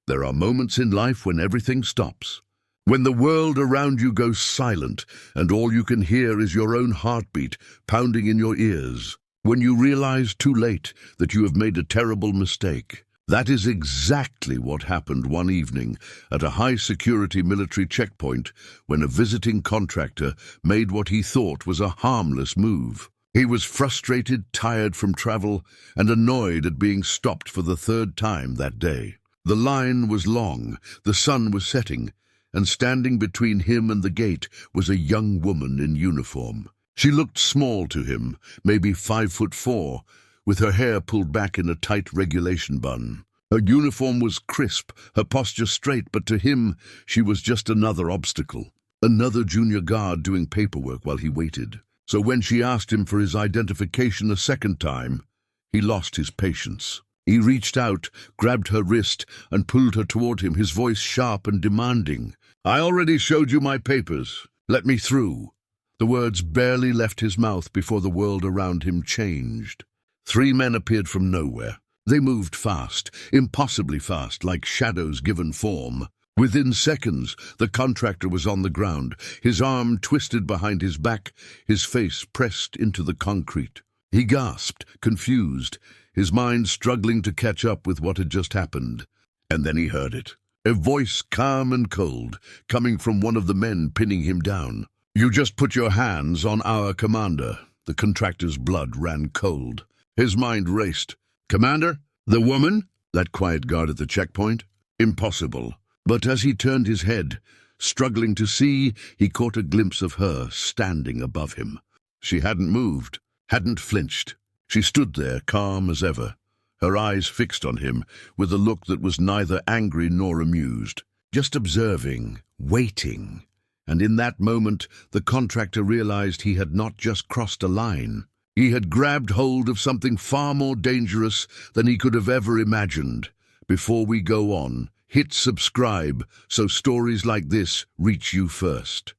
There are moments in life when everything stops. When the world around you goes silent and all you can hear is your own heartbeat pounding in your ears. When you realize too late that you have made a terrible mistake. That is exactly what happened one evening at a high-security military checkpoint when a visiting contractor made what he thought was a harmless move. He was frustrated, tired from travel, and annoyed at being stopped for the third time that day. The line was long, the sun was setting, and standing between him and the gate was a young woman in uniform. She looked small to him, maybe 5'4", with her hair pulled back in a tight regulation bun. Her uniform was crisp, her posture straight, but to him she was just another obstacle, another junior guard doing paperwork while he waited. So when she asked him for his identification a second time, he lost his patience. He reached out, grabbed her wrist, and pulled her toward him, his voice sharp and demanding. "I already showed you my papers. Let me through." The words barely left his mouth before the world around him changed. 3 men appeared from nowhere. They moved fast, impossibly fast, like shadows given form. Within seconds, the contractor was on the ground, his arm twisted behind his back, his face pressed into the concrete. He gasped, confused, his mind struggling to catch up with what had just happened. And then he heard it. A voice calm and cold, coming from one of the men pinning him down. "You just put your hands on our commander." The contractor's blood ran cold. His mind raced. "Commander? The woman?" That quiet guard at the checkpoint? Impossible. But as he turned his head, struggling to see, he caught a glimpse of her standing above him. She hadn't moved, hadn't flinched. She stood there, calm as ever, her eyes fixed on him, with a look that was neither angry nor amused. Just observing, waiting. And in that moment, the contractor realized he had not just crossed a line. He had grabbed hold of something far more dangerous than he could have ever imagined. Before we go on, hit subscribe so stories like this reach you first.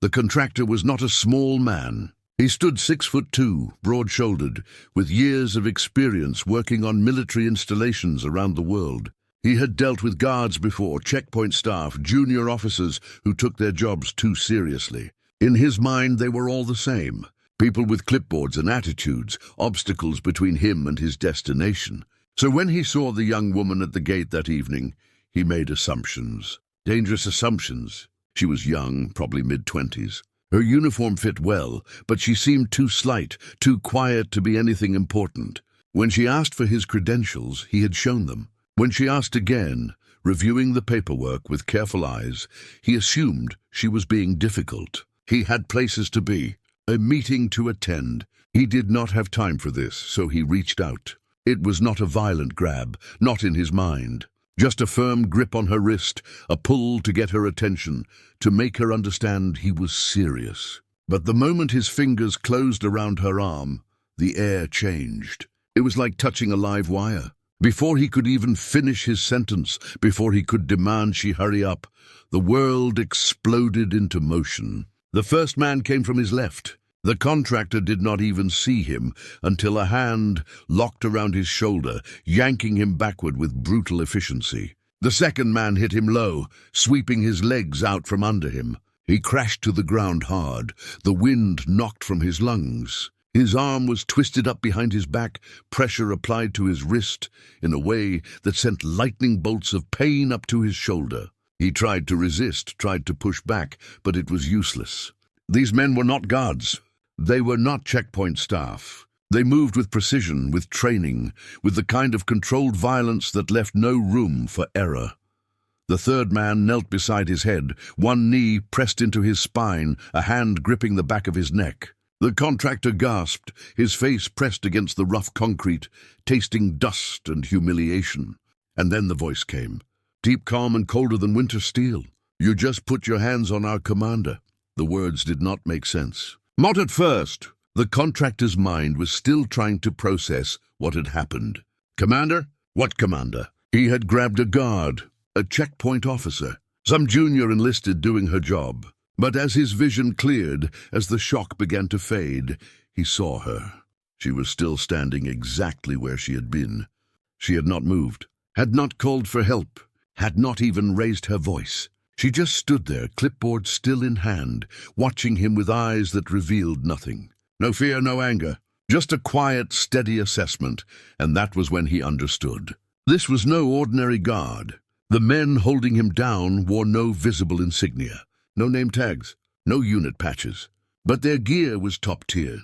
The contractor was not a small man. He stood 6'2", broad-shouldered, with years of experience working on military installations around the world. He had dealt with guards before, checkpoint staff, junior officers who took their jobs too seriously. In his mind, they were all the same. People with clipboards and attitudes, obstacles between him and his destination. So when he saw the young woman at the gate that evening, he made assumptions. Dangerous assumptions. She was young, probably mid-20s. Her uniform fit well, but she seemed too slight, too quiet to be anything important. When she asked for his credentials, he had shown them. When she asked again, reviewing the paperwork with careful eyes, he assumed she was being difficult. He had places to be, a meeting to attend. He did not have time for this, so he reached out. It was not a violent grab, not in his mind. Just a firm grip on her wrist, a pull to get her attention, to make her understand he was serious. But the moment his fingers closed around her arm, the air changed. It was like touching a live wire. Before he could even finish his sentence, before he could demand she hurry up, the world exploded into motion. The first man came from his left. The contractor did not even see him until a hand locked around his shoulder, yanking him backward with brutal efficiency. The second man hit him low, sweeping his legs out from under him. He crashed to the ground hard, the wind knocked from his lungs. His arm was twisted up behind his back, pressure applied to his wrist in a way that sent lightning bolts of pain up to his shoulder. He tried to resist, tried to push back, but it was useless. These men were not guards. They were not checkpoint staff. They moved with precision, with training, with the kind of controlled violence that left no room for error. The third man knelt beside his head, one knee pressed into his spine, a hand gripping the back of his neck. The contractor gasped, his face pressed against the rough concrete, tasting dust and humiliation. And then the voice came, deep, calm, and colder than winter steel. "You just put your hands on our commander." The words did not make sense. Not at first. The contractor's mind was still trying to process what had happened. Commander? What commander? He had grabbed a guard, a checkpoint officer, some junior enlisted doing her job. But as his vision cleared, as the shock began to fade, he saw her. She was still standing exactly where she had been. She had not moved, had not called for help, had not even raised her voice. She just stood there, clipboard still in hand, watching him with eyes that revealed nothing. No fear, no anger, just a quiet, steady assessment, and that was when he understood. This was no ordinary guard. The men holding him down wore no visible insignia, no name tags, no unit patches, but their gear was top tier.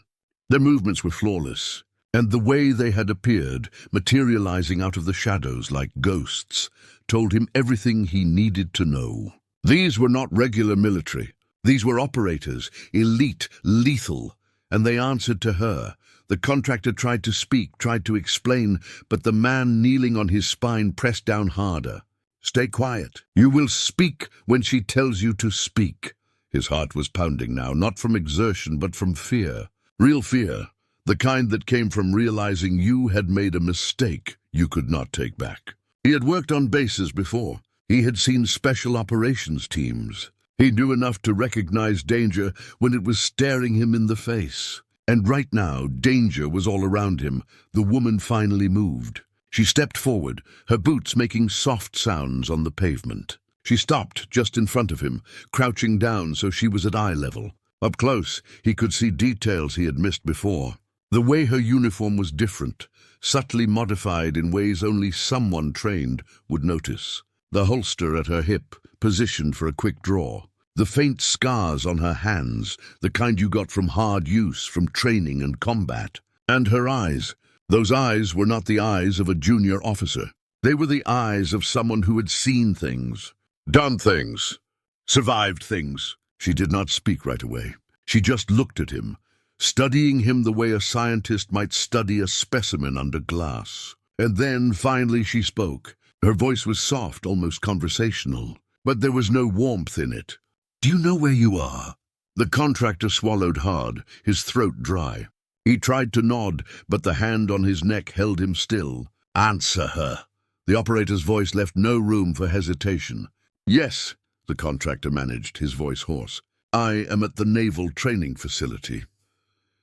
Their movements were flawless, and the way they had appeared, materializing out of the shadows like ghosts, told him everything he needed to know. These were not regular military. These were operators, elite, lethal, and they answered to her. The contractor tried to speak, tried to explain, but the man kneeling on his spine pressed down harder. "Stay quiet. You will speak when she tells you to speak." His heart was pounding now, not from exertion, but from fear. Real fear, the kind that came from realizing you had made a mistake you could not take back. He had worked on bases before. He had seen special operations teams. He knew enough to recognize danger when it was staring him in the face. And right now, danger was all around him. The woman finally moved. She stepped forward, her boots making soft sounds on the pavement. She stopped just in front of him, crouching down so she was at eye level. Up close, he could see details he had missed before. The way her uniform was different, subtly modified in ways only someone trained would notice. The holster at her hip, positioned for a quick draw. The faint scars on her hands, the kind you got from hard use, from training and combat. And her eyes. Those eyes were not the eyes of a junior officer. They were the eyes of someone who had seen things, done things, survived things. She did not speak right away. She just looked at him, studying him the way a scientist might study a specimen under glass. And then, finally, she spoke. Her voice was soft, almost conversational, but there was no warmth in it. "Do you know where you are?" The contractor swallowed hard, his throat dry. He tried to nod, but the hand on his neck held him still. "Answer her." The operator's voice left no room for hesitation. "Yes," the contractor managed, his voice hoarse. "I am at the Naval Training Facility."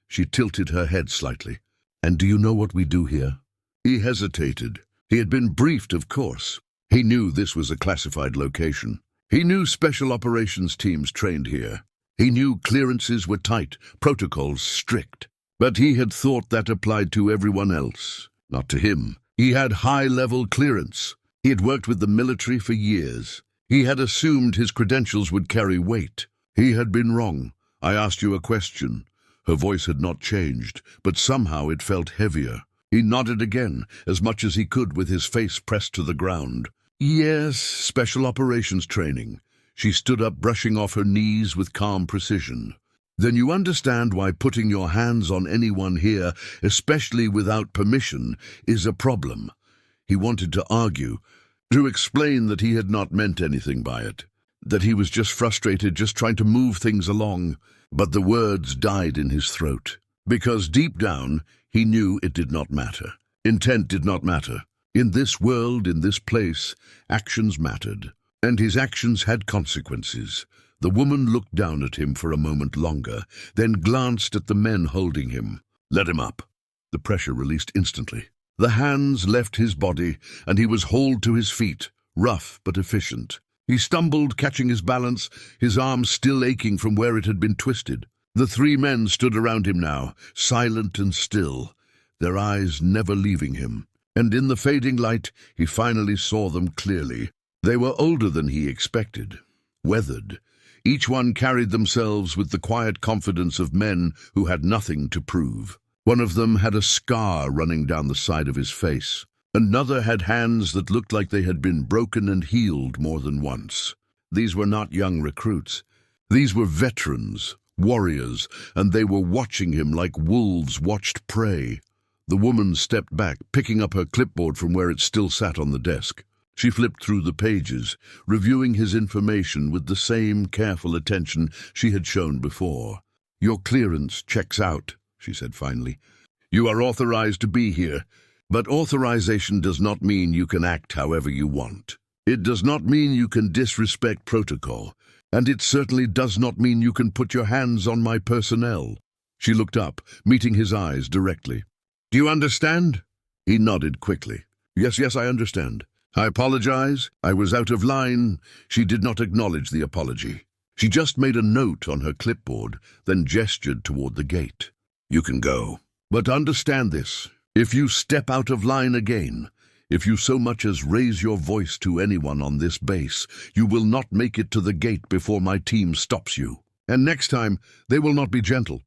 She tilted her head slightly. "And do you know what we do here?" He hesitated. He had been briefed, of course. He knew this was a classified location. He knew special operations teams trained here. He knew clearances were tight, protocols strict. But he had thought that applied to everyone else, not to him. He had high-level clearance. He had worked with the military for years. He had assumed his credentials would carry weight. He had been wrong. "I asked you a question." Her voice had not changed, but somehow it felt heavier. He nodded again, as much as he could with his face pressed to the ground. "Yes, special operations training." She stood up, brushing off her knees with calm precision. "Then you understand why putting your hands on anyone here, especially without permission, is a problem." He wanted to argue, to explain that he had not meant anything by it, that he was just frustrated, just trying to move things along, but the words died in his throat. Because deep down, he knew it did not matter. Intent did not matter. In this world, in this place, actions mattered, and his actions had consequences. The woman looked down at him for a moment longer, then glanced at the men holding him. "Let him up." The pressure released instantly. The hands left his body, and he was hauled to his feet, rough but efficient. He stumbled, catching his balance, his arms still aching from where it had been twisted. The three men stood around him now, silent and still, their eyes never leaving him. And in the fading light, he finally saw them clearly. They were older than he expected, weathered. Each one carried themselves with the quiet confidence of men who had nothing to prove. One of them had a scar running down the side of his face. Another had hands that looked like they had been broken and healed more than once. These were not young recruits. These were veterans, warriors, and they were watching him like wolves watched prey. The woman stepped back, picking up her clipboard from where it still sat on the desk. She flipped through the pages, reviewing his information with the same careful attention she had shown before. "Your clearance checks out," she said finally. "You are authorized to be here, but authorization does not mean you can act however you want. It does not mean you can disrespect protocol, and it certainly does not mean you can put your hands on my personnel." She looked up, meeting his eyes directly. "Do you understand?" He nodded quickly. Yes, I understand." "I apologize. I was out of line." She did not acknowledge the apology. She just made a note on her clipboard, then gestured toward the gate. "You can go. But understand this. If you step out of line again, if you so much as raise your voice to anyone on this base, you will not make it to the gate before my team stops you. And next time, they will not be gentle."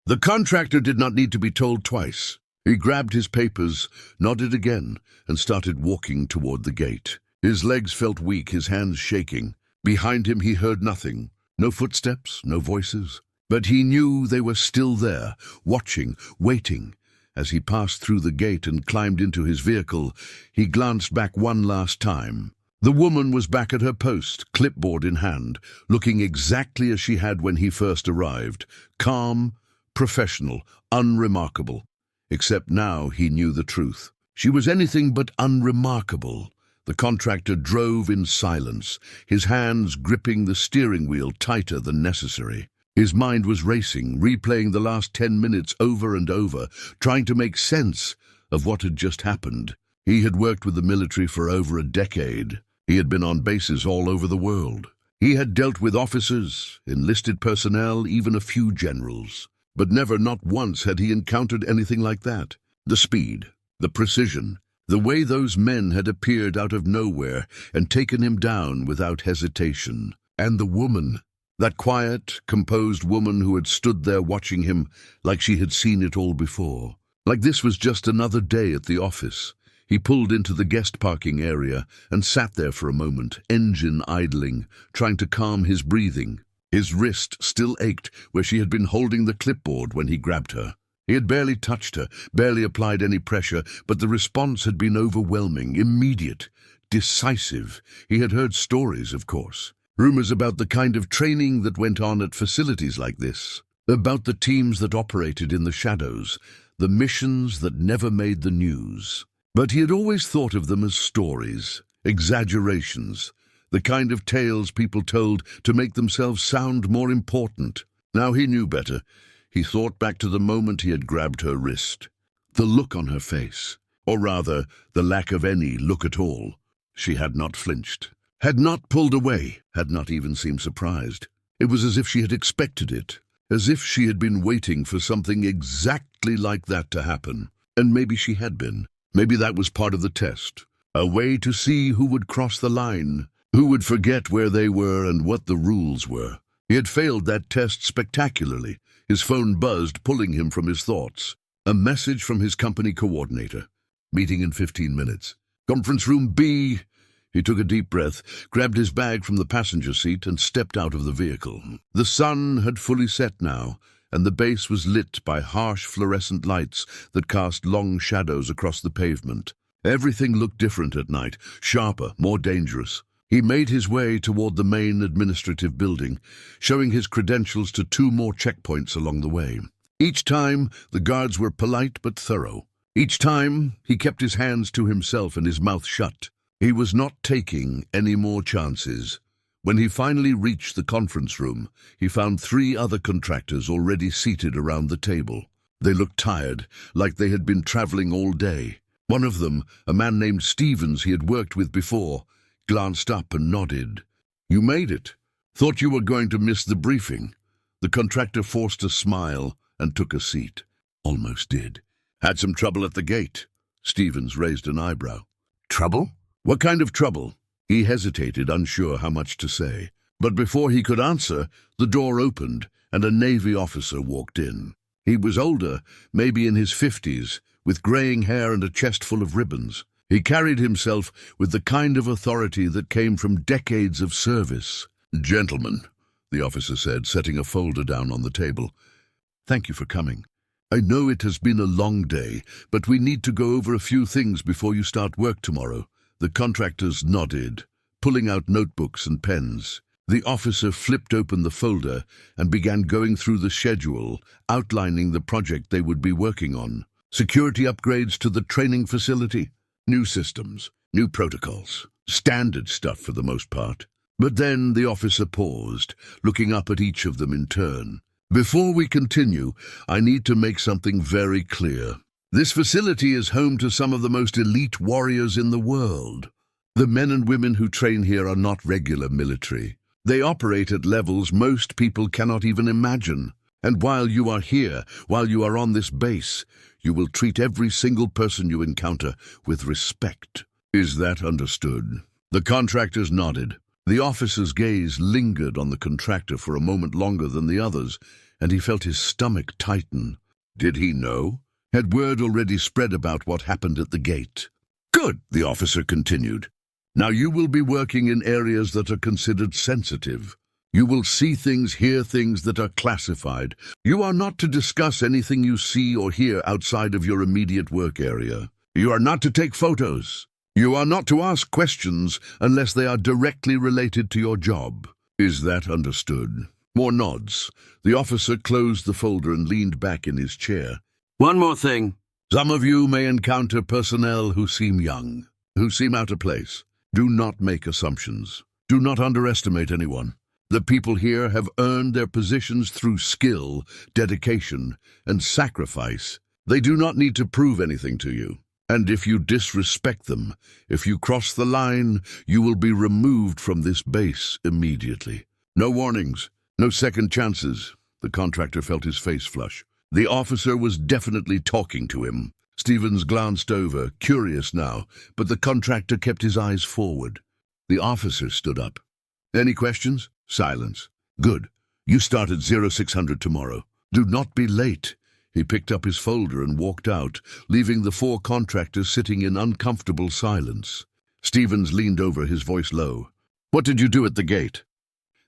The contractor did not need to be told twice. He grabbed his papers, nodded again, and started walking toward the gate. His legs felt weak, his hands shaking. Behind him he heard nothing. No footsteps, no voices. But he knew they were still there, watching, waiting. As he passed through the gate and climbed into his vehicle, he glanced back one last time. The woman was back at her post, clipboard in hand, looking exactly as she had when he first arrived. Calm, professional, unremarkable. Except now he knew the truth. She was anything but unremarkable. The contractor drove in silence, his hands gripping the steering wheel tighter than necessary. His mind was racing, replaying the last 10 minutes over and over, trying to make sense of what had just happened. He had worked with the military for over a decade. He had been on bases all over the world. He had dealt with officers, enlisted personnel, even a few generals. But never, not once, had he encountered anything like that. The speed, the precision, the way those men had appeared out of nowhere and taken him down without hesitation. And the woman, that quiet, composed woman who had stood there watching him like she had seen it all before. Like this was just another day at the office. He pulled into the guest parking area and sat there for a moment, engine idling, trying to calm his breathing. His wrist still ached where she had been holding the clipboard when he grabbed her. He had barely touched her, barely applied any pressure, but the response had been overwhelming, immediate, decisive. He had heard stories, of course. Rumors about the kind of training that went on at facilities like this. About the teams that operated in the shadows, the missions that never made the news. But he had always thought of them as stories, exaggerations, the kind of tales people told to make themselves sound more important. Now he knew better. He thought back to the moment he had grabbed her wrist. The look on her face, or rather, the lack of any look at all. She had not flinched, had not pulled away, had not even seemed surprised. It was as if she had expected it, as if she had been waiting for something exactly like that to happen. And maybe she had been. Maybe that was part of the test. A way to see who would cross the line. Who would forget where they were and what the rules were? He had failed that test spectacularly. His phone buzzed, pulling him from his thoughts. A message from his company coordinator. Meeting in 15 minutes. Conference room B. He took a deep breath, grabbed his bag from the passenger seat and stepped out of the vehicle. The sun had fully set now, and the base was lit by harsh fluorescent lights that cast long shadows across the pavement. Everything looked different at night, sharper, more dangerous. He made his way toward the main administrative building, showing his credentials to 2 more checkpoints along the way. Each time, the guards were polite but thorough. Each time, he kept his hands to himself and his mouth shut. He was not taking any more chances. When he finally reached the conference room, he found 3 other contractors already seated around the table. They looked tired, like they had been traveling all day. One of them, a man named Stevens he had worked with before, glanced up and nodded. "You made it. Thought you were going to miss the briefing." The contractor forced a smile and took a seat. "Almost did." "Had some trouble at the gate." Stevens raised an eyebrow. "Trouble? What kind of trouble?" He hesitated, unsure how much to say. But before he could answer, the door opened and a Navy officer walked in. He was older, maybe in his 50s, with graying hair and a chest full of ribbons. He carried himself with the kind of authority that came from decades of service. "Gentlemen," the officer said, setting a folder down on the table. "Thank you for coming. I know it has been a long day, but we need to go over a few things before you start work tomorrow." The contractors nodded, pulling out notebooks and pens. The officer flipped open the folder and began going through the schedule, outlining the project they would be working on. Security upgrades to the training facility, new systems, new protocols, standard stuff for the most part. But then the officer paused, looking up at each of them in turn. "Before we continue, I need to make something very clear. This facility is home to some of the most elite warriors in the world. The men and women who train here are not regular military. They operate at levels most people cannot even imagine. And while you are here, while you are on this base, you will treat every single person you encounter with respect. Is that understood? The contractors nodded. The officer's gaze lingered on the contractor for a moment longer than the others, and he felt his stomach tighten. Did he know? Had word already spread about what happened at the gate? Good, the officer continued. Now you will be working in areas that are considered sensitive. You will see things, hear things that are classified. You are not to discuss anything you see or hear outside of your immediate work area. You are not to take photos. You are not to ask questions unless they are directly related to your job. Is that understood? More nods. The officer closed the folder and leaned back in his chair. One more thing. Some of you may encounter personnel who seem young, who seem out of place. Do not make assumptions. Do not underestimate anyone. The people here have earned their positions through skill, dedication, and sacrifice. They do not need to prove anything to you. And if you disrespect them, if you cross the line, you will be removed from this base immediately. No warnings, no second chances. The contractor felt his face flush. The officer was definitely talking to him. Stevens glanced over, curious now, but the contractor kept his eyes forward. The officer stood up. Any questions? Silence. Good. You start at 0600 tomorrow. Do not be late. He picked up his folder and walked out, leaving the four contractors sitting in uncomfortable silence. Stevens leaned over, his voice low. What did you do at the gate?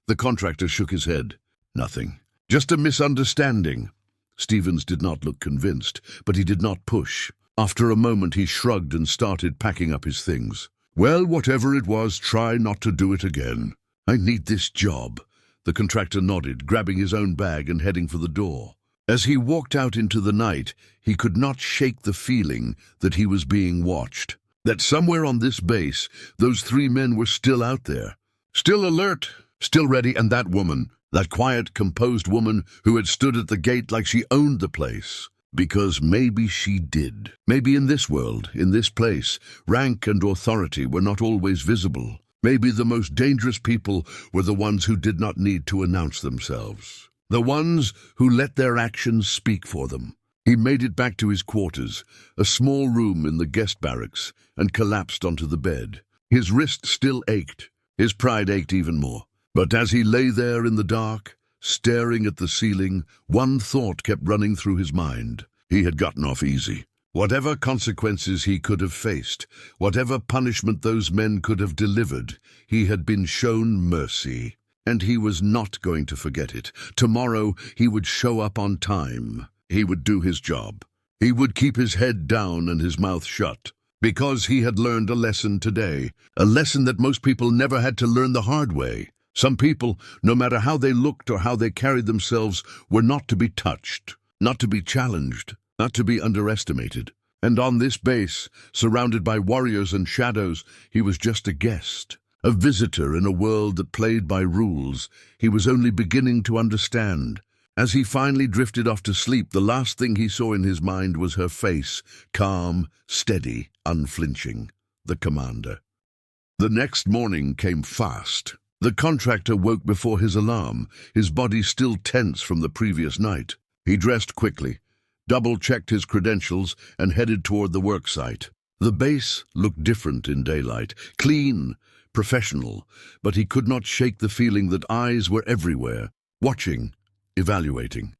The contractor shook his head. Nothing. Just a misunderstanding. Stevens did not look convinced, but he did not push. After a moment he shrugged and started packing up his things. Well, whatever it was, try not to do it again. I need this job. The contractor nodded, grabbing his own bag and heading for the door. As he walked out into the night, he could not shake the feeling that he was being watched. That somewhere on this base, those three men were still out there. Still alert, still ready, and that woman, that quiet, composed woman who had stood at the gate like she owned the place. Because maybe she did. Maybe in this world, in this place, rank and authority were not always visible. Maybe the most dangerous people were the ones who did not need to announce themselves. The ones who let their actions speak for them. He made it back to his quarters, a small room in the guest barracks, and collapsed onto the bed. His wrist still ached. His pride ached even more. But as he lay there in the dark, staring at the ceiling, one thought kept running through his mind. He had gotten off easy. Whatever consequences he could have faced, whatever punishment those men could have delivered, he had been shown mercy. And he was not going to forget it. Tomorrow he would show up on time. He would do his job. He would keep his head down and his mouth shut. Because he had learned a lesson today. A lesson that most people never had to learn the hard way. Some people, no matter how they looked or how they carried themselves, were not to be touched, not to be challenged, not to be underestimated. And on this base, surrounded by warriors and shadows, he was just a guest, a visitor in a world that played by rules he was only beginning to understand. As he finally drifted off to sleep, the last thing he saw in his mind was her face, calm, steady, unflinching, the commander. The next morning came fast. The contractor woke before his alarm, his body still tense from the previous night. He dressed quickly, double-checked his credentials, and headed toward the work site. The base looked different in daylight, clean, professional, but he could not shake the feeling that eyes were everywhere, watching, evaluating.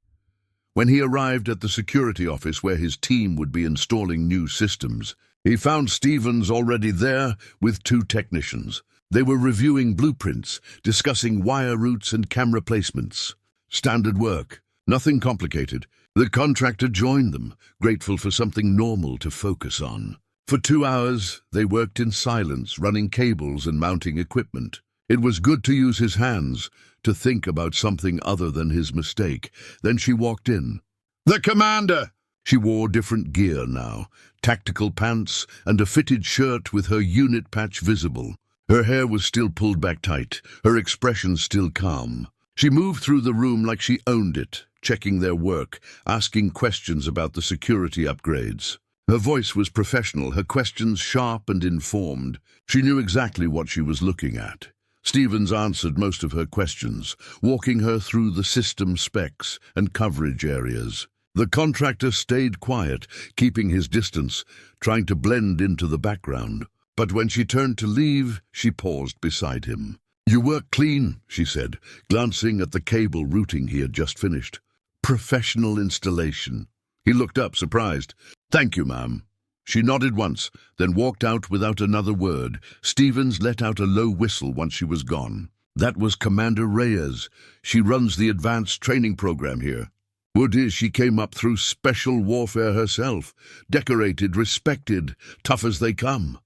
When he arrived at the security office where his team would be installing new systems, he found Stevens already there with two technicians. They were reviewing blueprints, discussing wire routes and camera placements. Standard work, nothing complicated. The contractor joined them, grateful for something normal to focus on. For 2 hours, they worked in silence, running cables and mounting equipment. It was good to use his hands, to think about something other than his mistake. Then she walked in. "The commander!" She wore different gear now, tactical pants and a fitted shirt with her unit patch visible. Her hair was still pulled back tight, her expression still calm. She moved through the room like she owned it, checking their work, asking questions about the security upgrades. Her voice was professional, her questions sharp and informed. She knew exactly what she was looking at. Stevens answered most of her questions, walking her through the system specs and coverage areas. The contractor stayed quiet, keeping his distance, trying to blend into the background. But when she turned to leave, she paused beside him. "You work clean," she said, glancing at the cable routing he had just finished. "Professional installation." He looked up, surprised. "Thank you, ma'am." She nodded once, then walked out without another word. Stevens let out a low whistle once she was gone. "That was Commander Reyes. She runs the advanced training program here. Word is she came up through special warfare herself, decorated, respected, tough as they come."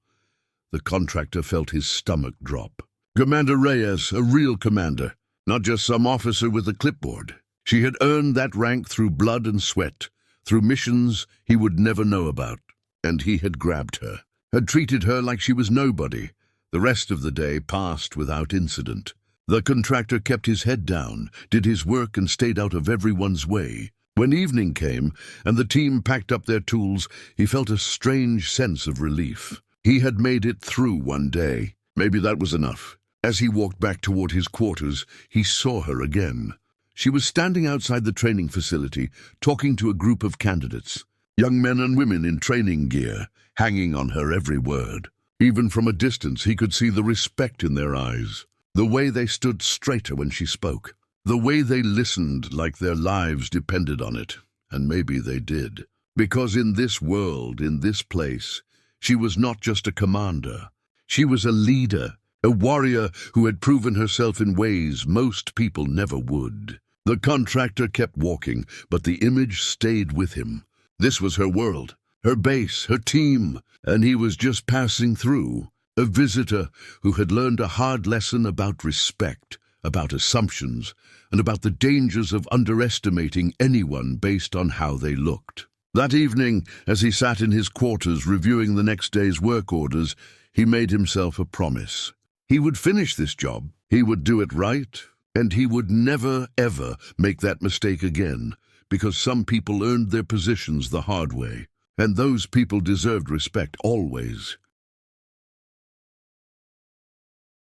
The contractor felt his stomach drop. Commander Reyes, a real commander, not just some officer with a clipboard. She had earned that rank through blood and sweat, through missions he would never know about. And he had grabbed her, had treated her like she was nobody. The rest of the day passed without incident. The contractor kept his head down, did his work and stayed out of everyone's way. When evening came and the team packed up their tools, he felt a strange sense of relief. He had made it through one day. Maybe that was enough. As he walked back toward his quarters, he saw her again. She was standing outside the training facility, talking to a group of candidates. Young men and women in training gear, hanging on her every word. Even from a distance, he could see the respect in their eyes. The way they stood straighter when she spoke. The way they listened like their lives depended on it. And maybe they did. Because in this world, in this place, she was not just a commander. She was a leader, a warrior who had proven herself in ways most people never would. The contractor kept walking, but the image stayed with him. This was her world, her base, her team, and he was just passing through, a visitor who had learned a hard lesson about respect, about assumptions, and about the dangers of underestimating anyone based on how they looked. That evening, as he sat in his quarters reviewing the next day's work orders, he made himself a promise. He would finish this job, he would do it right, and he would never, ever make that mistake again. Because some people earned their positions the hard way, and those people deserved respect always.